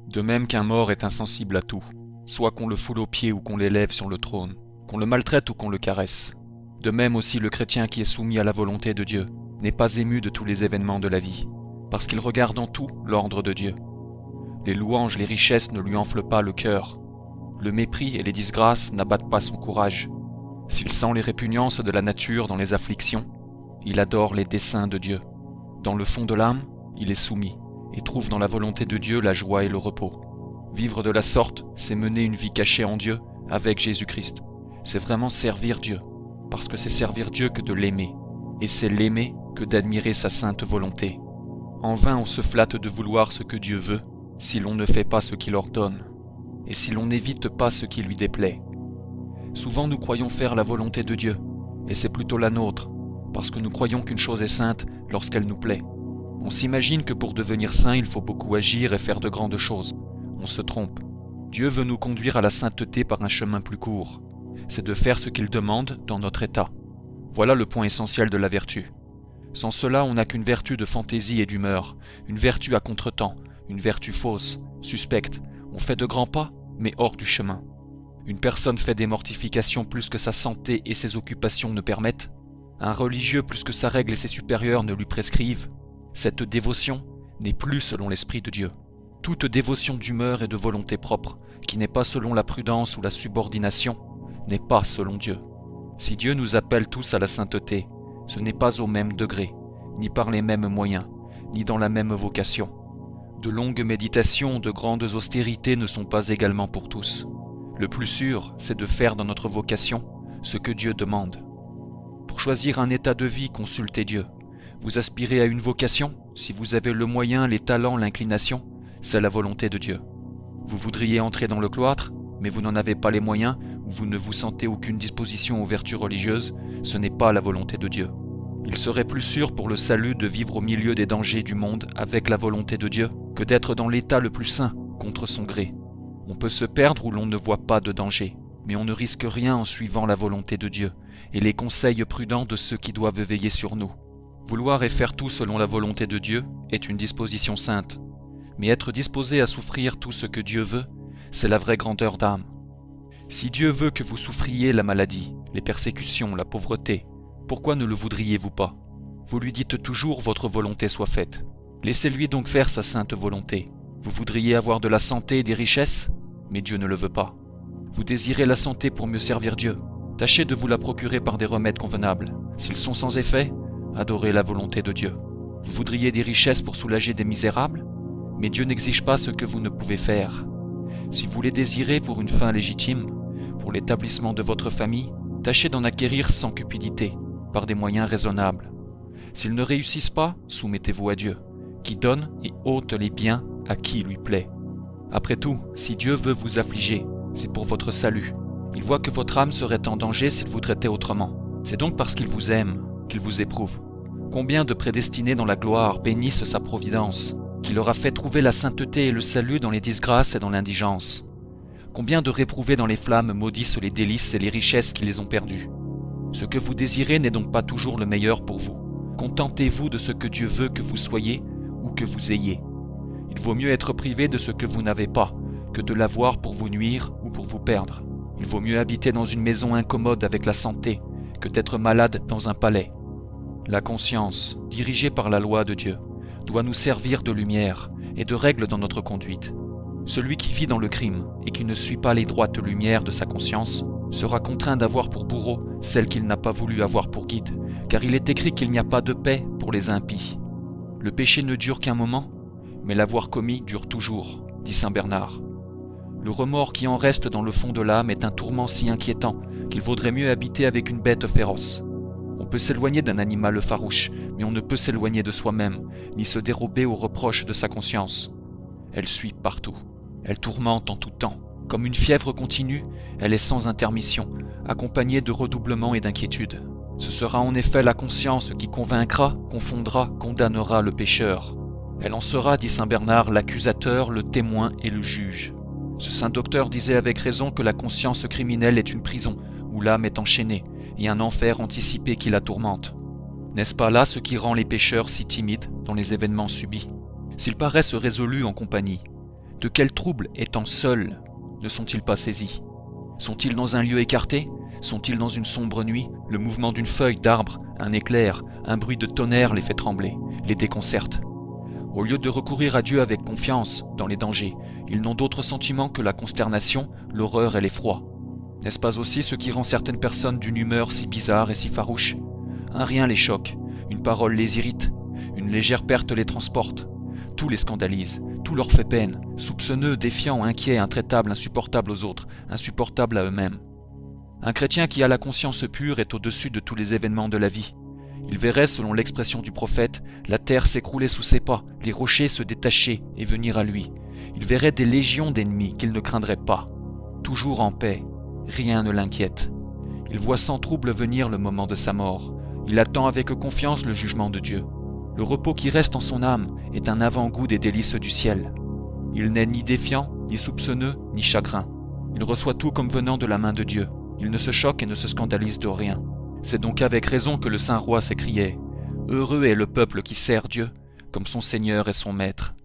De même qu'un mort est insensible à tout, soit qu'on le foule aux pieds ou qu'on l'élève sur le trône, qu'on le maltraite ou qu'on le caresse. De même aussi le chrétien qui est soumis à la volonté de Dieu n'est pas ému de tous les événements de la vie, parce qu'il regarde en tout l'ordre de Dieu. Les louanges, les richesses ne lui enflent pas le cœur. Le mépris et les disgrâces n'abattent pas son courage. S'il sent les répugnances de la nature dans les afflictions, il adore les desseins de Dieu. Dans le fond de l'âme, il est soumis et trouve dans la volonté de Dieu la joie et le repos. Vivre de la sorte, c'est mener une vie cachée en Dieu avec Jésus-Christ. C'est vraiment servir Dieu, parce que c'est servir Dieu que de l'aimer, et c'est l'aimer que d'admirer sa sainte volonté. En vain on se flatte de vouloir ce que Dieu veut, si l'on ne fait pas ce qu'il ordonne, et si l'on n'évite pas ce qui lui déplaît. Souvent nous croyons faire la volonté de Dieu, et c'est plutôt la nôtre, parce que nous croyons qu'une chose est sainte lorsqu'elle nous plaît. On s'imagine que pour devenir saint, il faut beaucoup agir et faire de grandes choses. On se trompe. Dieu veut nous conduire à la sainteté par un chemin plus court. C'est de faire ce qu'il demande dans notre état. Voilà le point essentiel de la vertu. Sans cela, on n'a qu'une vertu de fantaisie et d'humeur, une vertu à contretemps, une vertu fausse, suspecte. On fait de grands pas, mais hors du chemin. Une personne fait des mortifications plus que sa santé et ses occupations ne permettent. Un religieux plus que sa règle et ses supérieurs ne lui prescrivent. Cette dévotion n'est plus selon l'Esprit de Dieu. Toute dévotion d'humeur et de volonté propre, qui n'est pas selon la prudence ou la subordination, n'est pas selon Dieu. Si Dieu nous appelle tous à la sainteté, ce n'est pas au même degré, ni par les mêmes moyens, ni dans la même vocation. De longues méditations, de grandes austérités ne sont pas également pour tous. Le plus sûr, c'est de faire dans notre vocation ce que Dieu demande. Pour choisir un état de vie, consultez Dieu. Vous aspirez à une vocation, si vous avez le moyen, les talents, l'inclination, c'est la volonté de Dieu. Vous voudriez entrer dans le cloître, mais vous n'en avez pas les moyens, ou vous ne vous sentez aucune disposition aux vertus religieuses, ce n'est pas la volonté de Dieu. Il serait plus sûr pour le salut de vivre au milieu des dangers du monde avec la volonté de Dieu que d'être dans l'état le plus sain contre son gré. On peut se perdre où l'on ne voit pas de danger, mais on ne risque rien en suivant la volonté de Dieu et les conseils prudents de ceux qui doivent veiller sur nous. Vouloir et faire tout selon la volonté de Dieu est une disposition sainte, mais être disposé à souffrir tout ce que Dieu veut, c'est la vraie grandeur d'âme. Si Dieu veut que vous souffriez la maladie, les persécutions, la pauvreté, pourquoi ne le voudriez-vous pas? Vous lui dites toujours votre volonté soit faite. Laissez-lui donc faire sa sainte volonté. Vous voudriez avoir de la santé et des richesses, mais Dieu ne le veut pas. Vous désirez la santé pour mieux servir Dieu. Tâchez de vous la procurer par des remèdes convenables. S'ils sont sans effet, adorez la volonté de Dieu. Vous voudriez des richesses pour soulager des misérables, mais Dieu n'exige pas ce que vous ne pouvez faire. Si vous les désirez pour une fin légitime, pour l'établissement de votre famille, tâchez d'en acquérir sans cupidité, par des moyens raisonnables. S'ils ne réussissent pas, soumettez-vous à Dieu, qui donne et ôte les biens à qui lui plaît. Après tout, si Dieu veut vous affliger, c'est pour votre salut. Il voit que votre âme serait en danger s'il vous traitait autrement. C'est donc parce qu'il vous aime qu'il vous éprouve. Combien de prédestinés dans la gloire bénissent sa providence, qui leur a fait trouver la sainteté et le salut dans les disgrâces et dans l'indigence. Combien de réprouvés dans les flammes maudissent les délices et les richesses qui les ont perdues. Ce que vous désirez n'est donc pas toujours le meilleur pour vous. Contentez-vous de ce que Dieu veut que vous soyez ou que vous ayez. Il vaut mieux être privé de ce que vous n'avez pas, que de l'avoir pour vous nuire ou pour vous perdre. Il vaut mieux habiter dans une maison incommode avec la santé, que d'être malade dans un palais. La conscience, dirigée par la loi de Dieu, doit nous servir de lumière et de règle dans notre conduite. Celui qui vit dans le crime et qui ne suit pas les droites lumières de sa conscience sera contraint d'avoir pour bourreau celle qu'il n'a pas voulu avoir pour guide, car il est écrit qu'il n'y a pas de paix pour les impies. Le péché ne dure qu'un moment, mais l'avoir commis dure toujours, dit saint Bernard. Le remords qui en reste dans le fond de l'âme est un tourment si inquiétant qu'il vaudrait mieux habiter avec une bête féroce. On peut s'éloigner d'un animal farouche, mais on ne peut s'éloigner de soi-même, ni se dérober aux reproches de sa conscience. Elle suit partout. Elle tourmente en tout temps. Comme une fièvre continue, elle est sans intermission, accompagnée de redoublements et d'inquiétudes. Ce sera en effet la conscience qui convaincra, confondra, condamnera le pécheur. Elle en sera, dit saint Bernard, l'accusateur, le témoin et le juge. Ce saint docteur disait avec raison que la conscience criminelle est une prison, où l'âme est enchaînée, et un enfer anticipé qui la tourmente. N'est-ce pas là ce qui rend les pécheurs si timides dans les événements subis? S'ils paraissent résolus en compagnie, De quel trouble, étant seuls, ne sont-ils pas saisis? Sont-ils dans un lieu écarté? Sont-ils dans une sombre nuit? Le mouvement d'une feuille d'arbre, un éclair, un bruit de tonnerre les fait trembler, les déconcerte. Au lieu de recourir à Dieu avec confiance dans les dangers, ils n'ont d'autre sentiment que la consternation, l'horreur et l'effroi. N'est-ce pas aussi ce qui rend certaines personnes d'une humeur si bizarre et si farouche? Un rien les choque, une parole les irrite, une légère perte les transporte. Tout les scandalise, tout leur fait peine, soupçonneux, défiants, inquiets, intraitables, insupportables aux autres, insupportables à eux-mêmes. Un chrétien qui a la conscience pure est au-dessus de tous les événements de la vie. Il verrait, selon l'expression du prophète, la terre s'écrouler sous ses pas, les rochers se détacher et venir à lui. Il verrait des légions d'ennemis qu'il ne craindrait pas. Toujours en paix, rien ne l'inquiète. Il voit sans trouble venir le moment de sa mort. Il attend avec confiance le jugement de Dieu. Le repos qui reste en son âme est un avant-goût des délices du ciel. Il n'est ni défiant, ni soupçonneux, ni chagrin. Il reçoit tout comme venant de la main de Dieu. Il ne se choque et ne se scandalise de rien. C'est donc avec raison que le saint roi s'écriait « Heureux est le peuple qui sert Dieu, comme son Seigneur et son Maître ».